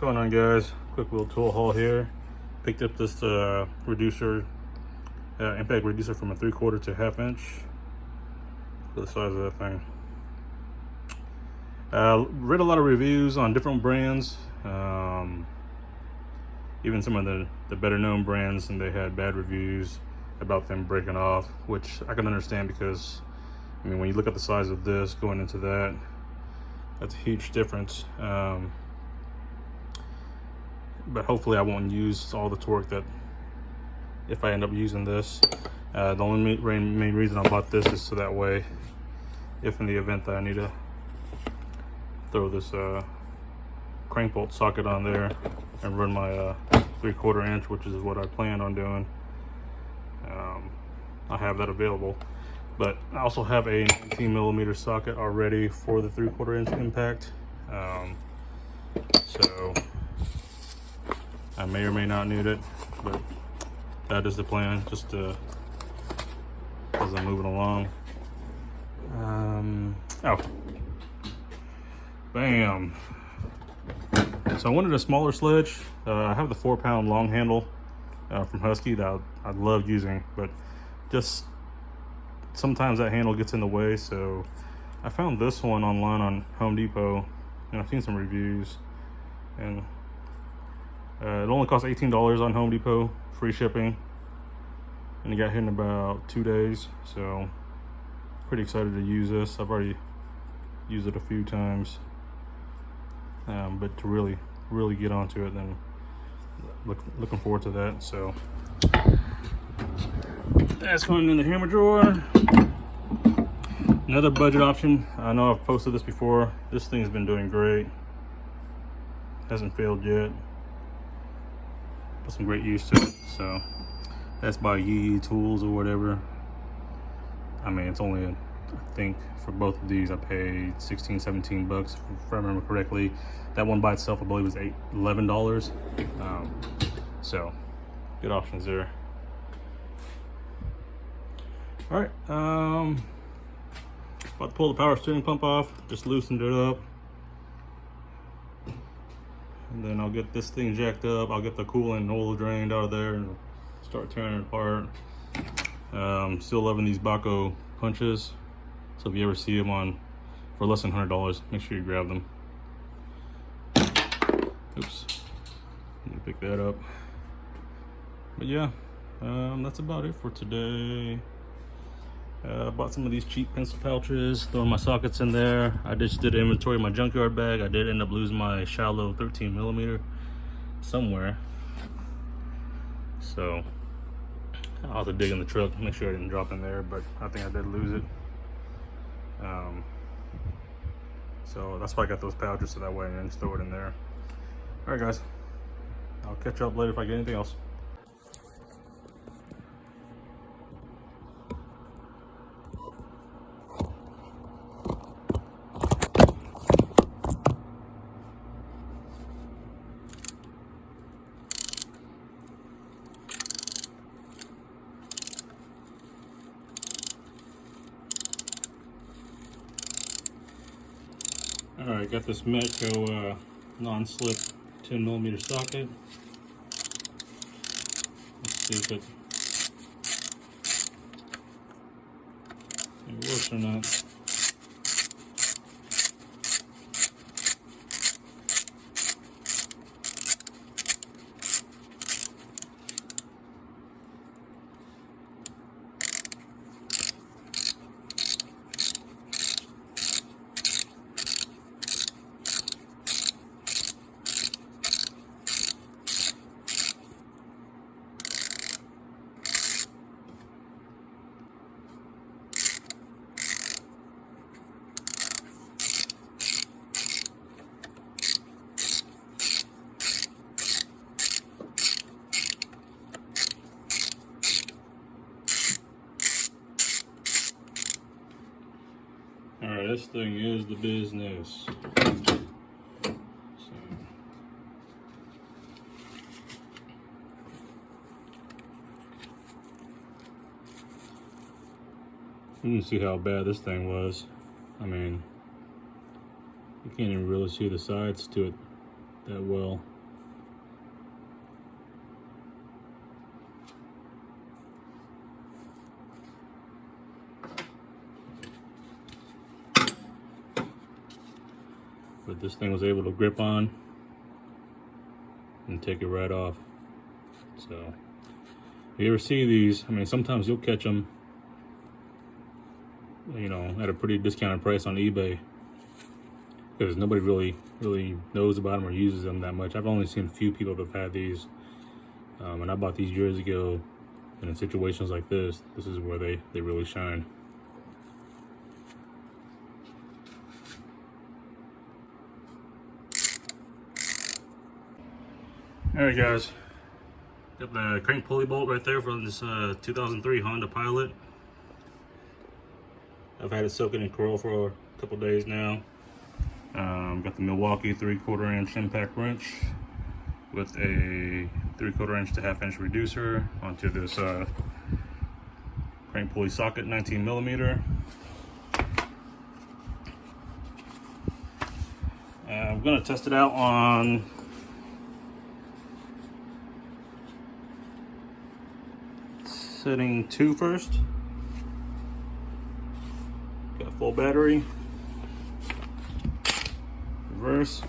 going on, guys? Quick little tool haul here. Picked up this reducer, impact reducer from a 3/4 to 1/2 inch. Look at the size of that thing. Read a lot of reviews on different brands, even some of the better known brands, and they had bad reviews about them breaking off, which I can understand because, I mean, when you look at the size of this going into that, that's a huge difference. But hopefully I won't use all the torque that if I end up using this. The only main reason I bought this is so that way, if in the event that I need to throw this crank bolt socket on there and run my 3/4 inch, which is what I planned on doing, I have that available. But I also have a 19mm socket already for the 3/4 inch impact, so I may or may not need it, but that is the plan, just as I'm moving along. Oh, bam. So I wanted a smaller sledge. I have the 4-pound long handle from Husky that I love using, but just sometimes that handle gets in the way. So I found this one online on Home Depot, and I've seen some reviews, and it only cost $18 on Home Depot, free shipping, and it got here in about 2 days. So pretty excited to use this. I've already used it a few times, but to really get onto it, then looking forward to that. So that's going in the hammer drawer. Another budget option. I know I've posted this before. This thing's been doing great, hasn't failed yet. Put some great use to it. So that's by Yee Tools or whatever. I mean, it's only I think for both of these I paid 16, 17 bucks if I remember correctly. That one by itself I believe was $11. So good options there. All right, about to pull the power steering pump off. Just loosened it up, and then I'll get this thing jacked up. I'll get the coolant and oil drained out of there and start tearing it apart. Still loving these Baco punches, so if you ever see them on for less than $100, make sure you grab them. Oops, let me pick that up. But yeah, that's about it for today. Bought some of these cheap pencil pouches, throwing my sockets in there. I just did inventory in my junkyard bag. I did end up losing my shallow 13mm somewhere, so I'll have to dig in the truck, make sure I didn't drop in there, but I think I did lose it. So that's why I got those pouches, so that way I can just throw it in there. All right, guys, I'll catch up later if I get anything else. All right, got this Metco non-slip 10mm socket. Let's see if it works or not. All right, this thing is the business. You can see how bad this thing was. I mean, you can't even really see the sides to it that well. but this thing was able to grip on and take it right off. So if you ever see these, I mean, sometimes you'll catch them, you know, at a pretty discounted price on eBay, because nobody really knows about them or uses them that much. I've only seen a few people that have had these, and I bought these years ago, and in situations like this is where they really shine. Alright guys, got the crank pulley bolt right there from this 2003 Honda Pilot. I've had it soaking in coral for a couple days now. Got the Milwaukee 3/4 inch impact wrench with a 3/4 inch to 1/2 inch reducer onto this crank pulley socket, 19 millimeter. I'm gonna test it out on setting 2 first. Got full battery. Reverse.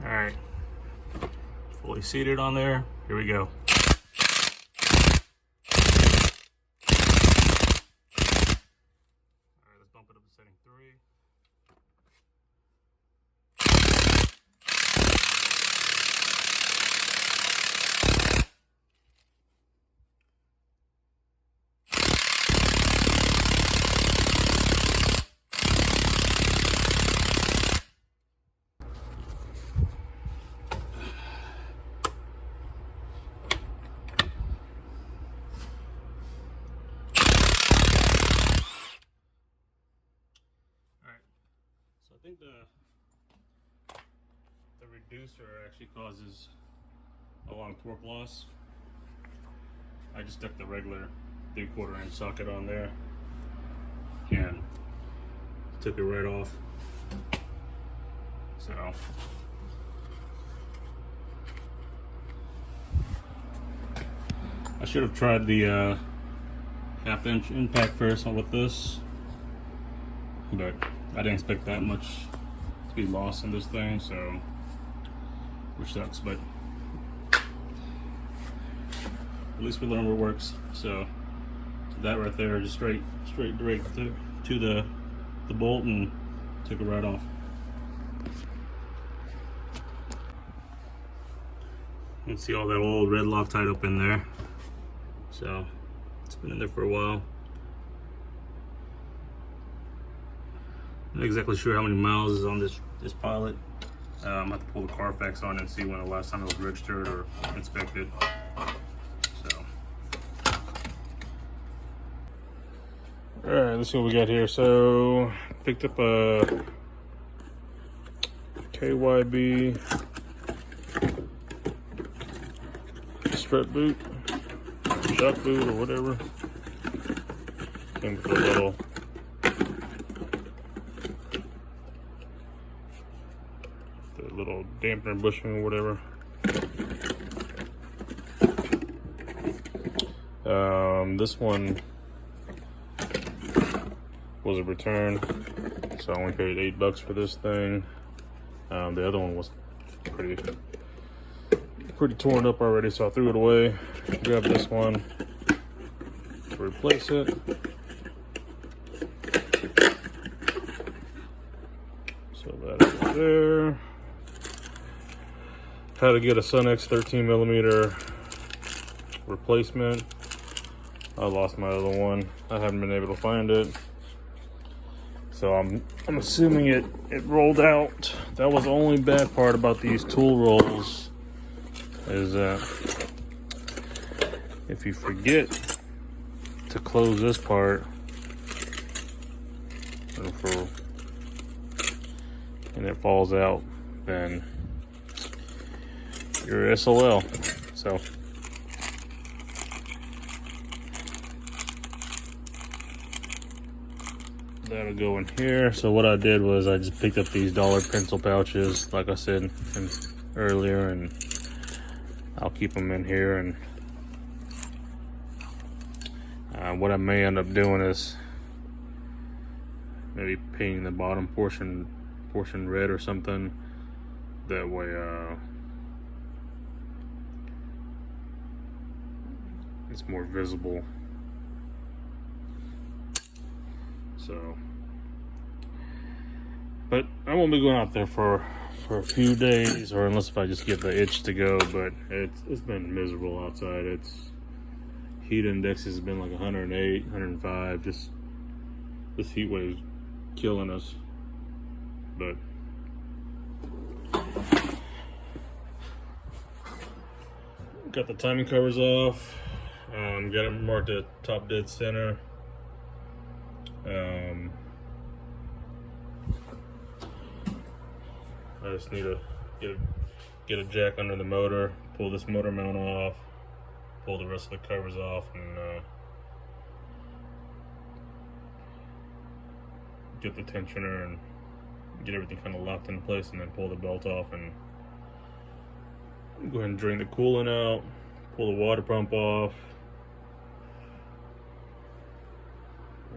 Alright, fully seated on there. Here we go. Alright, let's bump it up to setting 3. So I think the reducer actually causes a lot of torque loss. I just stuck the regular 3/4 inch socket on there and took it right off. So I should have tried the 1/2 inch impact first with this, but I didn't expect that much to be lost in this thing, so which sucks, but at least we learned what works. So that right there, just straight direct to the bolt and took it right off. You can see all that old red lock tied up in there, so it's been in there for a while. Not exactly sure how many miles is on this Pilot. I'm have to pull the Carfax on and see when the last time it was registered or inspected. So, all right, let's see what we got here. So, picked up a KYB strut boot, shock boot, or whatever. Came with a little dampener bushing or whatever. This one was a return, so I only paid $8 for this thing. The other one was pretty torn up already, so I threw it away. Grabbed this one to replace it. So that is there. How to get a Sunex 13 millimeter replacement. I lost my other one. I haven't been able to find it. So I'm assuming it rolled out. That was the only bad part about these tool rolls, is that if you forget to close this part and it falls out, then you're SOL. So that'll go in here. So what I did was I just picked up these dollar pencil pouches, like I said earlier, and I'll keep them in here. And what I may end up doing is maybe painting the bottom portion red or something. That way, it's more visible. So, but I won't be going out there for a few days, or unless if I just get the itch to go. But it's been miserable outside. It's heat index has been like 108, 105. Just this heat wave is killing us. But got the timing covers off. Got it marked at top dead center. I just need to get a jack under the motor, pull this motor mount off, pull the rest of the covers off, and get the tensioner and get everything kind of locked in place, and then pull the belt off and go ahead and drain the coolant out, pull the water pump off,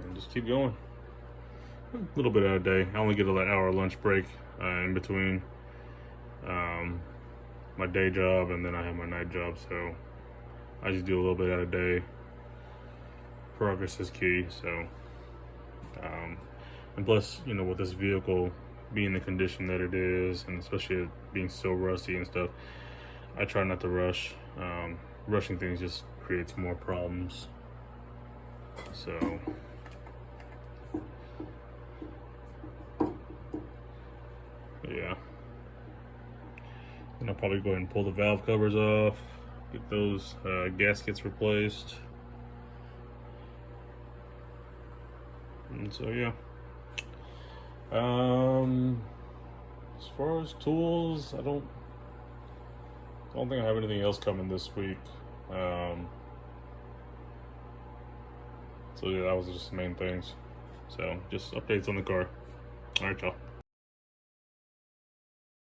and just keep going. A little bit out a day. I only get an hour lunch break in between my day job, and then I have my night job, so I just do a little bit out a day. Progress is key. So and plus, you know, with this vehicle being the condition that it is, and especially it being so rusty and stuff, I try not to rush. Rushing things just creates more problems. So yeah, and I'll probably go ahead and pull the valve covers off, get those gaskets replaced, and so yeah. As far as tools, I don't think I have anything else coming this week. So yeah, that was just the main things. So just updates on the car. All right, y'all.